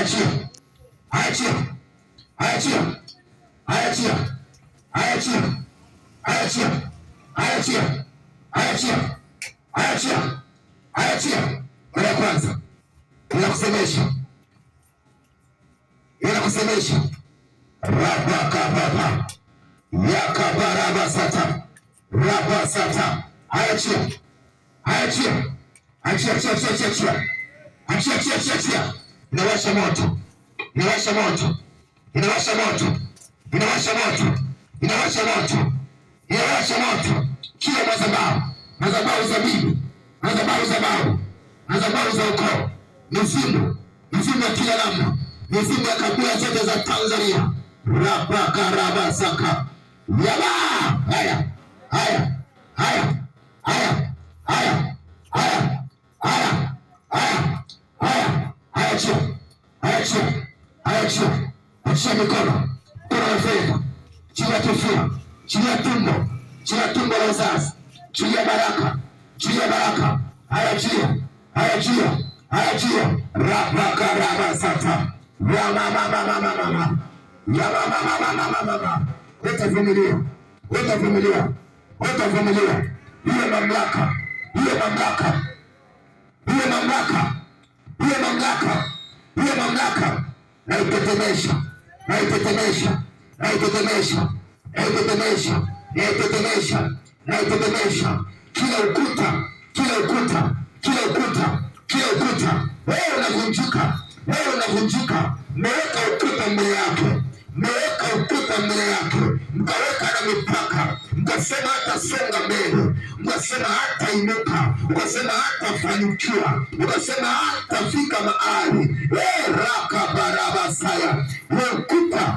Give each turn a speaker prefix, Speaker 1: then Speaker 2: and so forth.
Speaker 1: Achia. Achia. Achia. Achia. Achia. Achia. Achia. Achia. Achia. Achia. Mara kwanza. Ninakusemesha. Ninakusemesha. Rabakababa. Yakabarabasata. Rabasata. Achia. Achia. Achia, achia, achia, achia, achia. Achia, achia, achia, achia. Inawasha moto. Inawasha moto. Inawasha moto. Inawasha moto. Inawasha moto. Inawasha moto. Kila madhabahu. Madhabahu za bibi. Madhabahu za babu. Madhabahu za ukoo. Mizimu. Mizimu ya kila namna. Mizimu ya kabila zote za Tanzania. Rabakarabasaka. Yaba! Haya. Haya. Haya. Haya. Haya. Haya. Haya. Haya. Haya. Achia. Achia. Achia. Achia mikono. Mikono ya fedha. Chia kifua. Chia tumbo. Chia tumbo la uzazi. Chia baraka. Chia baraka. Achia. Achia. Achia. Rabakarabasata. Yamamamamamamama. Yamamamamamamama. Utavumilia. Utavumilia. Utavumilia. Hiyo mamlaka. Hiyo mamlaka. Hiyo mamlaka. Hiyo mamlaka. Hiyo mamlaka. Naitetemesha. Naitetemesha. Naitetemesha. Naitetemesha. Naitetemesha. Naitetemesha. Kila ukuta. Kila ukuta. Kila ukuta. Kila ukuta. Wewe unavunjika. Wewe unavunjika. Mmeweka ukuta mbele yake. Mmeweka ukuta mbele yake. Mkaweka na mipaka. Mkasema hata songa mbele. Mkasema hata inuka. Mkasema hata fanikiwa. Mkasema hata fika mahali. Raka barabasaya. Ukuta